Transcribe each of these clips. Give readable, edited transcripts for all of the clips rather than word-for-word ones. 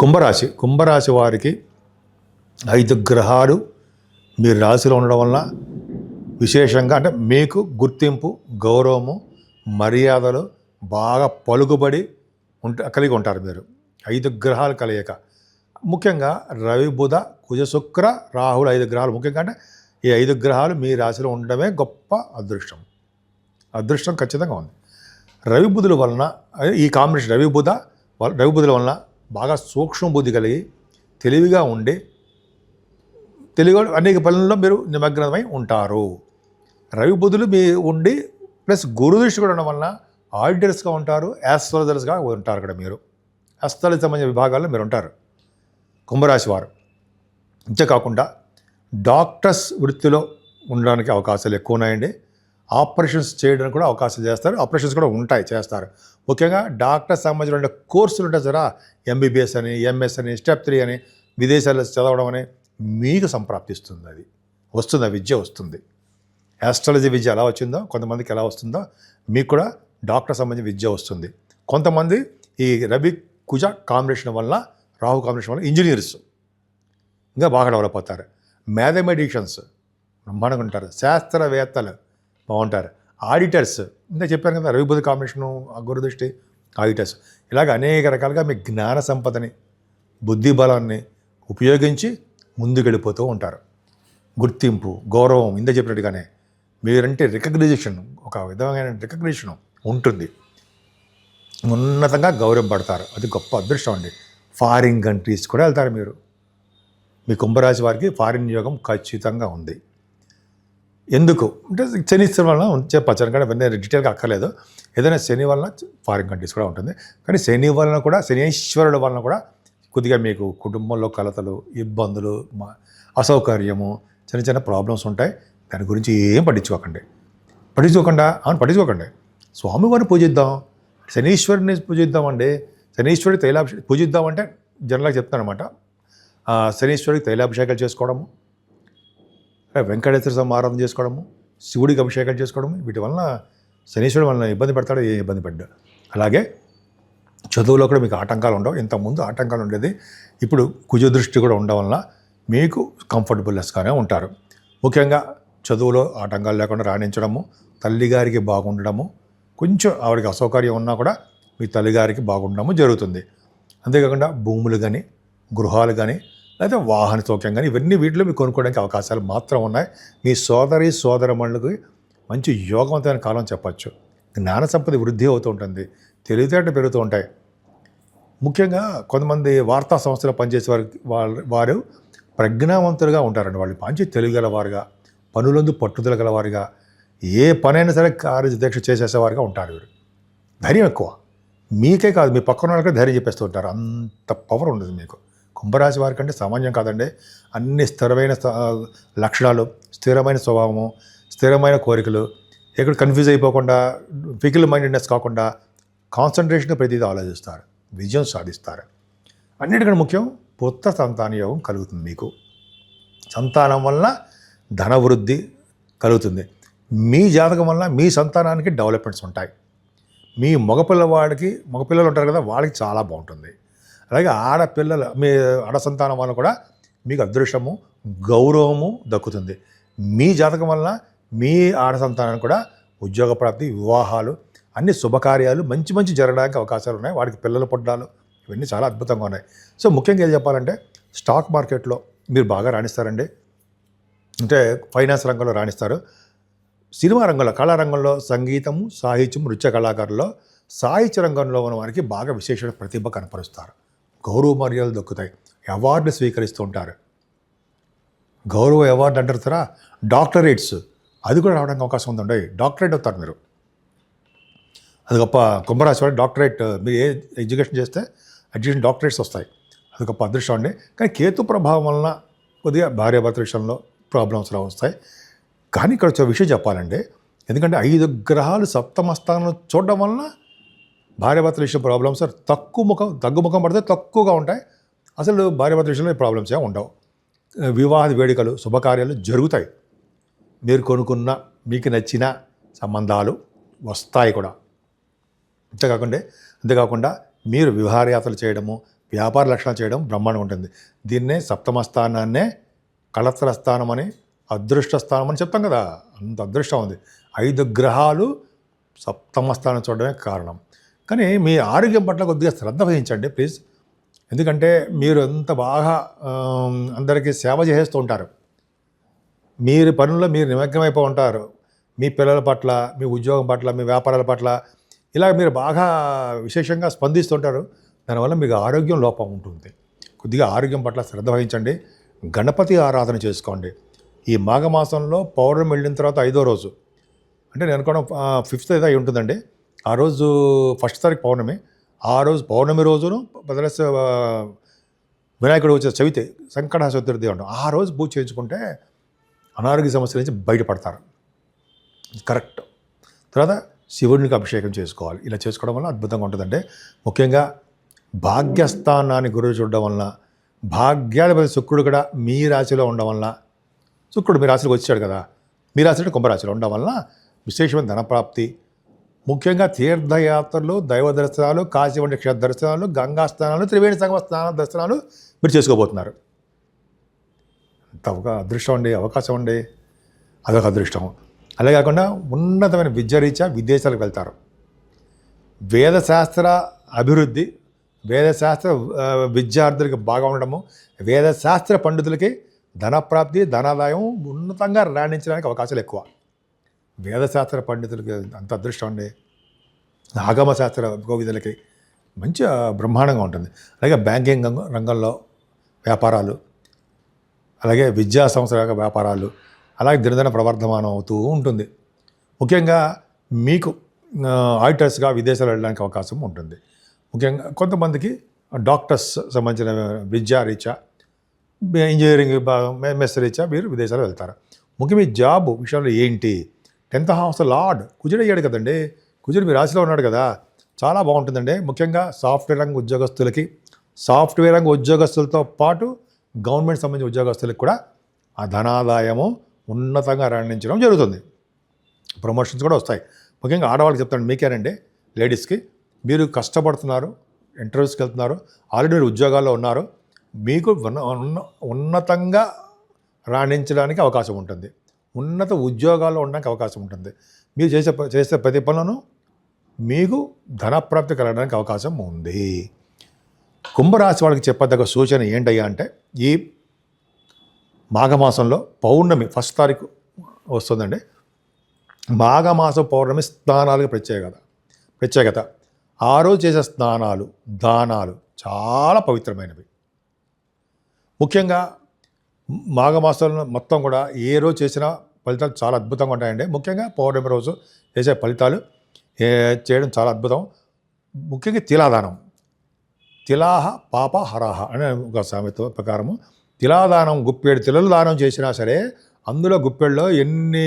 కుంభరాశి వారికి 5 గ్రహాలు మీ రాశిలో ఉండడం వల్ల విశేషంగా అంటే మీకు గుర్తింపు, గౌరవము, మర్యాదలు బాగా పలుకుబడి కలిగి ఉంటారు మీరు. 5 గ్రహాలు కలయిక. ముఖ్యంగా రవి, బుధ, కుజ, శుక్ర, రాహులు 5 గ్రహాలు. ముఖ్యంగా అంటే ఈ 5 గ్రహాలు మీ రాశిలో ఉండడమే గొప్ప అదృష్టం ఖచ్చితంగా ఉంది. రవి బుధుల వలన ఈ కాంబినేషన్ రవి బుధుల వలన బాగా సూక్ష్మ బుద్ధి కలిగి తెలివిగా ఉండి అనేక పనుల్లో మీరు నిమగ్నమై ఉంటారు. రవి బుధులు మీ ఉండి ప్లస్ గురు దృష్టి కూడా ఉండడం వలన ఆడిటర్స్గా ఉంటారు, యాస్ట్రాలజర్స్గా ఉంటారు. ఇక్కడ మీరు హస్తాలకు సంబంధించిన విభాగాల్లో మీరు ఉంటారు కుంభరాశి వారు. అంతేకాకుండా డాక్టర్స్ వృత్తిలో ఉండడానికి అవకాశాలు ఎక్కువ ఉన్నాయండి. ఆపరేషన్స్ చేయడానికి కూడా అవకాశాలు చేస్తారు, ఆపరేషన్స్ కూడా చేస్తారు. ముఖ్యంగా డాక్టర్స్ సంబంధించిన కోర్సులు ఉంటాయి సరే, ఎంబీబీఎస్ అని, ఎంఎస్ అని, స్టెప్ 3 అని, విదేశాల్లో చదవడం అని మీకు సంప్రాప్తిస్తుంది. అది వస్తుంది, ఆ విద్య వస్తుంది. యాస్ట్రాలజీ విద్య ఎలా వచ్చిందో కొంతమందికి ఎలా వస్తుందో మీకు కూడా డాక్టర్ సంబంధించిన విద్య వస్తుంది. కొంతమంది ఈ రవి కుజ కాంబినేషన్ వల్ల, రాహు కాంబినేషన్ వల్ల ఇంజనీర్స్ ఇంకా బాగా డెవలప్ అవుతారు. మ్యాథమెటిషియన్స్ బ్రహ్మాండంగా ఉంటారు. శాస్త్రవేత్తలు బాగుంటారు. ఆడిటర్స్ ఇంకా చెప్పాను కదా, రవి బుధ కాంబినేషను, గురుదృష్టి, ఆడిటర్స్, ఇలాగ అనేక రకాలుగా మీ జ్ఞాన సంపదని, బుద్ధి బలాన్ని ఉపయోగించి ముందుకెళ్ళిపోతూ ఉంటారు. గుర్తింపు, గౌరవం ఇంత చెప్పినట్టుగానే మీరంటే రికగ్నైజేషన్, ఒక విధమైన రికగ్నిషన్ ఉంటుంది. ఉన్నతంగా గౌరవపడతారు. అది గొప్ప అదృష్టం అండి. ఫారిన్ కంట్రీస్ కూడా వెళ్తారు మీరు. మీ కుంభరాశి వారికి ఫారిన్ యోగం ఖచ్చితంగా ఉంది. ఎందుకు అంటే శనిశ్వరం వలన చెప్పచ్చు, ఎందుకంటే అవన్నీ డీటెయిల్గా అక్కర్లేదు. ఏదైనా శని వలన ఫారిన్ కంట్రీస్ కూడా ఉంటుంది. కానీ శనీశ్వరుడు వలన కూడా కొద్దిగా మీకు కుటుంబంలో కలతలు, ఇబ్బందులు, అసౌకర్యము, చిన్న ప్రాబ్లమ్స్ ఉంటాయి. దాని గురించి ఏం పట్టించుకోకండి. స్వామివారిని పూజిద్దాం, శనీశ్వరుని పూజిద్దామండి. శనీశ్వరుడి పూజిద్దామంటే జనరల్గా చెప్తాను అనమాట. శనీశ్వరుడికి తైలాభిషేకాలు చేసుకోవడము, వెంకటేశ్వర స్వామి ఆరాధన చేసుకోవడము, శివుడికి అభిషేకాలు చేసుకోవడము, వీటి వలన శనీశ్వరుడు వలన ఇబ్బంది పడతాడు, ఏ ఇబ్బంది పడ్డా. అలాగే చదువులో కూడా మీకు ఆటంకాలు ఉండవు. ఇంతకుముందు ఆటంకాలు ఉండేది, ఇప్పుడు కుజ దృష్టి కూడా ఉండడం వలన మీకు కంఫర్టబుల్నెస్గానే ఉంటారు. ముఖ్యంగా చదువులో ఆటంకాలు లేకుండా రాణించడము, తల్లిగారికి బాగుండడము, కొంచెం ఆవిడకి అసౌకర్యం ఉన్నా కూడా మీ తల్లిగారికి బాగుండడము జరుగుతుంది. అంతేకాకుండా భూములు కానీ, గృహాలు కానీ, లేదా వాహన సౌఖ్యం కానీ, ఇవన్నీ వీటిలో మీకు కొనుక్కోవడానికి అవకాశాలు మాత్రం ఉన్నాయి. మీ సోదరమణులకి మంచి యోగవంతమైన కాలం చెప్పచ్చు. జ్ఞాన సంపద వృద్ధి అవుతూ ఉంటుంది, తెలివితేటలు పెరుగుతూ ఉంటాయి. ముఖ్యంగా కొంతమంది వార్తా సంస్థలో పనిచేసే వారు ప్రజ్ఞావంతులుగా ఉంటారండి. వాళ్ళు మంచి తెలివిగలవారుగా, పనులందు పట్టుదల గలవారుగా, ఏ పనైనా సరే కార్యదీక్ష చేసేసేవారుగా ఉంటారు. వీరు ధైర్యం ఎక్కువ. మీకే కాదు, మీ పక్కన వాళ్ళకి ధైర్యం చెప్పేస్తూ ఉంటారు. అంత పవర్ ఉండదు మీకు. కుంభరాశి వారి కంటే సామాన్యం కాదండి. అన్ని స్థిరమైన లక్షణాలు, స్థిరమైన స్వభావము, స్థిరమైన కోరికలు, ఎక్కడ కన్ఫ్యూజ్ అయిపోకుండా, ఫికిల్ మైండెడ్నెస్ కాకుండా కాన్సన్ట్రేషన్గా ప్రతిదీ ఆలోచిస్తారు, విజయం సాధిస్తారు. అన్నిటికన్నా ముఖ్యం పుత్ర సంతాన యోగం కలుగుతుంది. మీకు సంతానం వల్ల ధనవృద్ధి కలుగుతుంది. మీ జాతకం వల్ల మీ సంతానానికి డెవలప్మెంట్స్ ఉంటాయి. మీ మగపిల్లలు ఉంటారు కదా, వాళ్ళకి చాలా బాగుంటుంది. అలాగే మీ ఆడ సంతానం వల్ల కూడా మీకు అదృష్టము, గౌరవము దక్కుతుంది. మీ జాతకం వల్ల మీ ఆడ సంతానానికి కూడా ఉద్యోగ ప్రాప్తి, వివాహాలు, అన్ని శుభకార్యాలు మంచి జరగడానికి అవకాశాలు ఉన్నాయి. వాడికి పిల్లలు పుట్టడాలు ఇవన్నీ చాలా అద్భుతంగా ఉన్నాయి. సో ముఖ్యంగా ఏం చెప్పాలంటే, స్టాక్ మార్కెట్లో మీరు బాగా రాణిస్తారండి. అంటే ఫైనాన్స్ రంగంలో రాణిస్తారు. సినిమా రంగంలో, కళారంగంలో, సంగీతము, సాహిత్యం, నృత్య కళాకారుల్లో, సాహిత్య రంగంలో ఉన్న వారికి బాగా విశేష ప్రతిభ కనపరుస్తారు. గౌరవ మర్యాదలు దక్కుతాయి. అవార్డులు స్వీకరిస్తూ ఉంటారు. గౌరవ అవార్డు అంటారు సారా, డాక్టరేట్స్, అది కూడా రావడానికి అవకాశం ఉందండి. డాక్టరేట్ అవుతారు మీరు. అది గొప్ప. కుంభరాశి వారి డాక్టరేట్, మీరు ఏ ఎడ్యుకేషన్ చేస్తే డాక్టరేట్స్ వస్తాయి. అది గొప్ప అదృష్టం అండి. కానీ కేతు ప్రభావం వలన కొద్దిగా భార్యాభర్త విషయంలో ప్రాబ్లమ్స్ వస్తాయి. కానీ ఇక్కడ విషయం చెప్పాలంటే, ఎందుకంటే 5 గ్రహాలు సప్తమ స్థానంలో చూడడం వలన భార్యాభర్తల విషయం ప్రాబ్లమ్స్ తగ్గుముఖం పడితే తక్కువగా ఉంటాయి. అసలు భార్యాభర్తల విషయంలో ప్రాబ్లమ్స్ ఏమి ఉండవు. వివాహ వేడుకలు, శుభకార్యాలు జరుగుతాయి. మీరు కొనుక్కున్న, మీకు నచ్చిన సంబంధాలు వస్తాయి కూడా. అంతేకాకుండా మీరు విహారయాత్రలు చేయడము, వ్యాపార లక్షణాలు చేయడం బ్రహ్మాండంగా ఉంటుంది. దీన్నే సప్తమ స్థానాన్నే కళత్ర స్థానం అని, అదృష్ట స్థానం అని చెప్తాం కదా. అంత అదృష్టం ఉంది. 5 గ్రహాలు సప్తమ స్థానం చూడడమే కారణం. కానీ మీ ఆరోగ్యం పట్ల కొద్దిగా శ్రద్ధ వహించండి ప్లీజ్. ఎందుకంటే మీరు ఎంత బాగా అందరికీ సేవ చేస్తూ ఉంటారు. మీరు పనుల్లో మీరు నిమగ్నమైపోయి ఉంటారు. మీ పిల్లల పట్ల, మీ ఉద్యోగం పట్ల, మీ వ్యాపారాల పట్ల ఇలా మీరు బాగా విశేషంగా స్పందిస్తుంటారు. దానివల్ల మీకు ఆరోగ్యం లోపం ఉంటుంది. కొద్దిగా ఆరోగ్యం పట్ల శ్రద్ధ వహించండి. గణపతి ఆరాధన చేసుకోండి. ఈ మాఘమాసంలో పౌర్ణమి వెళ్ళిన తర్వాత 5వ రోజు, అంటే నేను అనుకోవడం 5th ఏదో అయి ఉంటుందండి. ఆ రోజు 1st తారీఖు పౌర్ణమి. ఆ రోజు పౌర్ణమి రోజును ప్లస్ వినాయకుడు వచ్చే చవితి, సంకట చతుర్థి ఉంటాం. ఆ రోజు పూజ చేయించుకుంటే అనారోగ్య సమస్యల నుంచి బయటపడతారు. కరెక్ట్. తర్వాత శివుడికి అభిషేకం చేసుకోవాలి. ఇలా చేసుకోవడం వల్ల అద్భుతంగా ఉంటుందంటే, ముఖ్యంగా భాగ్యస్థానాన్ని గురువు చూడడం వలన, భాగ్యాధిపతి శుక్రుడు కూడా మీ రాశిలో ఉండడం వలన, శుక్రుడు మీ రాశిలోకి వచ్చాడు కదా, మీ రాశి కుంభరాశిలో ఉండడం వలన విశేషమైన ధనప్రాప్తి, ముఖ్యంగా తీర్థయాత్రలు, దైవ దర్శనాలు, కాశీ వంటి క్షేత్ర దర్శనాలు, గంగా స్నానాలు, త్రివేణి సంగమ స్నాన దర్శనాలు మీరు చేసుకోబోతున్నారు. అంత ఒక అదృష్టం అండి, అవకాశం అండి, అదొక అదృష్టం. అలాగే కాకుండా ఉన్నతమైన విద్యారీత్యా విదేశాలకు వెళ్తారు. వేదశాస్త్ర అభివృద్ధి, వేదశాస్త్ర విద్యార్థులకి బాగా ఉండడము, వేదశాస్త్ర పండితులకి ధనప్రాప్తి, ధనాదాయం ఉన్నతంగా రాణించడానికి అవకాశాలు ఎక్కువ. వేదశాస్త్ర పండితులకి అంత అదృష్టం అండి. ఆగమశాస్త్ర కోవిదులకి మంచి బ్రహ్మాండంగా ఉంటుంది. అలాగే బ్యాంకింగ్ రంగంలో వ్యాపారాలు, అలాగే విద్యా సంస్థల వ్యాపారాలు అలాగే దినదిన ప్రవర్ధమానం అవుతూ ఉంటుంది. ముఖ్యంగా మీకు ఆడిటర్స్గా విదేశాలు వెళ్ళడానికి అవకాశం ఉంటుంది. ముఖ్యంగా కొంతమందికి డాక్టర్స్ సంబంధించిన విద్యారీత్యా, ఇంజనీరింగ్ విభాగం, ఎంఎస్ రీత్యా మీరు విదేశాలు వెళ్తారు. ముఖ్యంగా మీ జాబ్ విషయంలో ఏంటి, 10th హౌస్ లార్డ్ కుజుడు అయ్యాడు కదండి. కుజుడు మీ రాశిలో ఉన్నాడు కదా, చాలా బాగుంటుందండి. ముఖ్యంగా సాఫ్ట్వేర్ రంగ ఉద్యోగస్తులకి, సాఫ్ట్వేర్ రంగ ఉద్యోగస్తులతో పాటు గవర్నమెంట్ సంబంధించిన ఉద్యోగస్తులకు కూడా ఆ ధనాదాయము ఉన్నతంగా రాణించడం జరుగుతుంది. ప్రమోషన్స్ కూడా వస్తాయి. ముఖ్యంగా ఆడవాళ్ళకి చెప్తాను, మీకేనండి, లేడీస్కి, మీరు కష్టపడుతున్నారు, ఇంటర్వ్యూస్కి వెళ్తున్నారు, ఆల్రెడీ మీరు ఉద్యోగాల్లో ఉన్నారు, మీకు ఉన్నతంగా రాణించడానికి అవకాశం ఉంటుంది, ఉన్నత ఉద్యోగాల్లో ఉండడానికి అవకాశం ఉంటుంది. మీరు చేసే ప్రతి పనులను మీకు ధనప్రాప్తి కలగడానికి అవకాశం ఉంది. కుంభరాశి వాళ్ళకి చెప్పదగ్గ సూచన ఏంటయ్యా అంటే, ఈ మాఘమాసంలో పౌర్ణమి 1st తారీఖు వస్తుందండి. మాఘమాస పౌర్ణమి స్నానాలకు ప్రత్యేకత. ఆ రోజు చేసే స్నానాలు, దానాలు చాలా పవిత్రమైనవి. ముఖ్యంగా మాఘమాసంలో మొత్తం కూడా ఏ రోజు చేసినా ఫలితాలు చాలా అద్భుతంగా ఉంటాయండి. ముఖ్యంగా పౌర్ణమి రోజు చేసే ఫలితాలు చేయడం చాలా అద్భుతం. ముఖ్యంగా తిలాదానం, తిలాహ పాప హరాహ అనే ఒక సామెత ప్రకారము, తిలాదానం, గుప్పెడు తిలలు దానం చేసినా సరే అందులో గుప్పెడులో ఎన్ని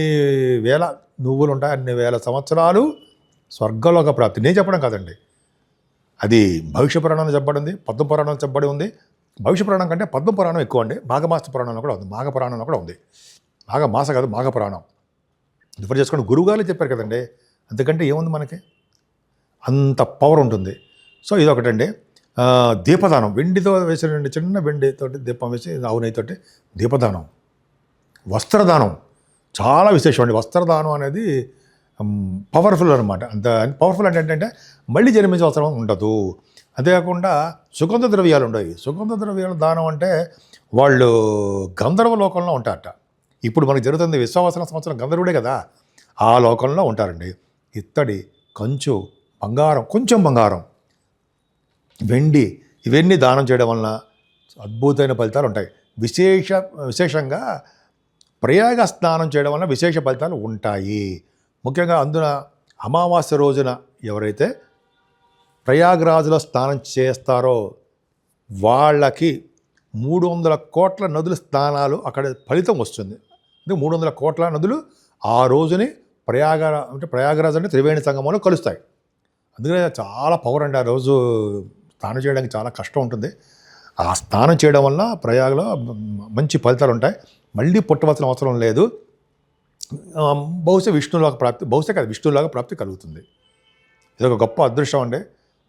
వేల నువ్వులు ఉంటాయి, అన్ని వేల సంవత్సరాలు స్వర్గలోక ప్రాప్తి. నేను చెప్పడం కాదండి, అది భవిష్య పురాణంలో చెప్పబడి ఉంది, పద్మ పురాణంలో చెప్పబడి ఉంది. భవిష్య పురాణం కంటే పద్మ పురాణం ఎక్కువ అండి. మాఘమాస పురాణంలో కూడా ఉంది, మాఘ పురాణంలో కూడా ఉంది. మాఘమాస కాదు, మాఘ పురాణం. రిఫర్ చేసుకోండి, గురువుగారు చెప్పారు కదండి. అంతకంటే ఏముంది మనకి, అంత పవర్ ఉంటుంది. సో ఇదొకటండి. దీపదానం, వెండితో వేసిన చిన్న వెండితోటి దీపం వేసి ఆవునైతోటి దీపదానం. వస్త్రదానం చాలా విశేషం అండి. వస్త్రదానం అనేది పవర్ఫుల్ అనమాట. అంత పవర్ఫుల్ అంటే ఏంటంటే మళ్ళీ జన్మించే అవసరం ఉండదు. అంతేకాకుండా సుగంధ ద్రవ్యాలు ఉండవు. సుగంధ ద్రవ్యాల దానం అంటే వాళ్ళు గంధర్వ లోకంలో ఉంటారట. ఇప్పుడు మనకు జరుగుతుంది విశ్వావసన సంవత్సరం గంధర్వుడే కదా, ఆ లోకంలో ఉంటారండి. ఇత్తడి, కంచు, బంగారం, కొంచెం బంగారం, వెండి, ఇవన్నీ దానం చేయడం వలన అద్భుతమైన ఫలితాలు ఉంటాయి. విశేషంగా ప్రయాగ స్నానం చేయడం వలన విశేష ఫలితాలు ఉంటాయి. ముఖ్యంగా అందున అమావాస్య రోజున ఎవరైతే ప్రయాగరాజులో స్నానం చేస్తారో వాళ్ళకి 300 కోట్ల నదుల స్నానాలు అక్కడ ఫలితం వస్తుంది. అంటే 300 కోట్ల నదులు ఆ రోజుని ప్రయాగరాజు అంటే త్రివేణి సంగమంలో కలుస్తాయి. అందుకనే చాలా పవర్ అండి. ఆ రోజు స్నానం చేయడానికి చాలా కష్టం ఉంటుంది. ఆ స్నానం చేయడం వల్ల ప్రయాగలో మంచి ఫలితాలు ఉంటాయి. మళ్ళీ పుట్టవలసిన అవసరం లేదు. బహుశా విష్ణులాగా ప్రాప్తి, బహుశా కాదు విష్ణులాగా ప్రాప్తి కలుగుతుంది. ఇది ఒక గొప్ప అదృష్టం అండి.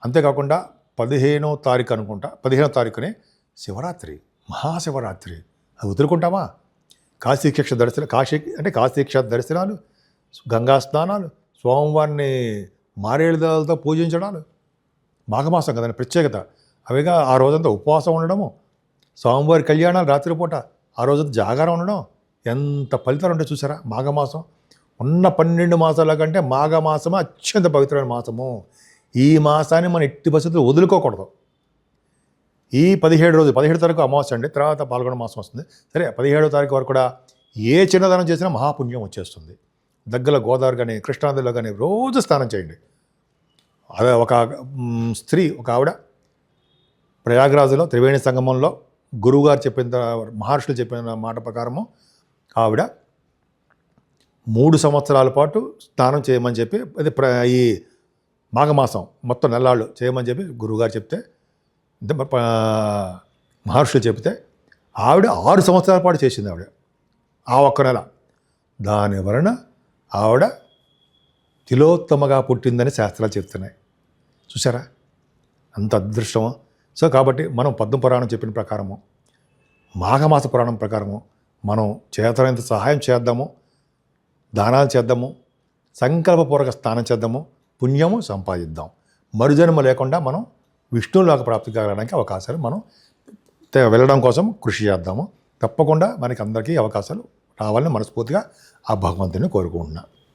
అంతేకాకుండా 15వ తారీఖు అనుకుంటా, 15వ తారీఖునే శివరాత్రి, మహాశివరాత్రి. అది వదులుకుంటామా? కాశీక్షేత్ర దర్శనం, కాశీక్షేత్ర దర్శనాలు, గంగా స్నానాలు, స్వామివారిని మారేడుదలతో పూజించడాలు. మాఘమాసం కదండి ప్రత్యేకత. అవిగా ఆ రోజంతా ఉపవాసం ఉండడము, స్వామివారి కళ్యాణాలు రాత్రిపూట, ఆ రోజంతా జాగారం ఉండడం, ఎంత ఫలితాలు ఉంటాయి చూసారా. మాఘమాసం ఉన్న 12 మాసాల కంటే మాఘమాసము అత్యంత పవిత్రమైన మాసము. ఈ మాసాన్ని మనం ఎట్టి పరిస్థితుల్లో వదులుకోకూడదు. ఈ 17 తారీఖు అమావాస్య అండి, తర్వాత పాల్గొన మాసం వస్తుంది. సరే, 17వ తారీఖు వరకు కూడా ఏ చిన్నదానం చేసినా మహాపుణ్యం వచ్చేస్తుంది. దగ్గర గోదావరి కానీ కృష్ణానదిలో కానీ రోజు స్నానం చేయండి. అదే ఒక స్త్రీ, ఒక ఆవిడ ప్రయాగరాజులో త్రివేణి సంగమంలో గురువుగారు చెప్పిన, మహర్షులు చెప్పిన మాట ప్రకారము ఆవిడ 3 సంవత్సరాల పాటు స్నానం చేయమని చెప్పి, అది ఈ మాఘమాసం మొత్తం నెల్లాళ్ళు చేయమని చెప్పి గురువుగారు చెప్తే, మహర్షులు చెప్తే ఆవిడ 6 సంవత్సరాల పాటు చేసింది. ఆవిడ ఆ ఒక్క నెల. దాని వలన ఆవిడ తిలోత్తమగా పుట్టిందని శాస్త్రాలు చెప్తున్నాయి. చూసారా అంత అదృష్టము. సో కాబట్టి మనం పద్మపురాణం చెప్పిన ప్రకారము, మాఘమాస పురాణం ప్రకారము మనం చేతనంత సహాయం చేద్దాము, దానాలు చేద్దాము, సంకల్పపూర్వక స్నానం చేద్దాము, పుణ్యము సంపాదిద్దాం. మరుజన్మ లేకుండా మనం విష్ణులోక ప్రాప్తి కావడానికి అవకాశాలు మనం వెళ్ళడం కోసం కృషి చేద్దాము. తప్పకుండా మనకి అందరికీ అవకాశాలు రావాలని మనస్ఫూర్తిగా ఆ భగవంతుని కోరుకుంటున్నాను.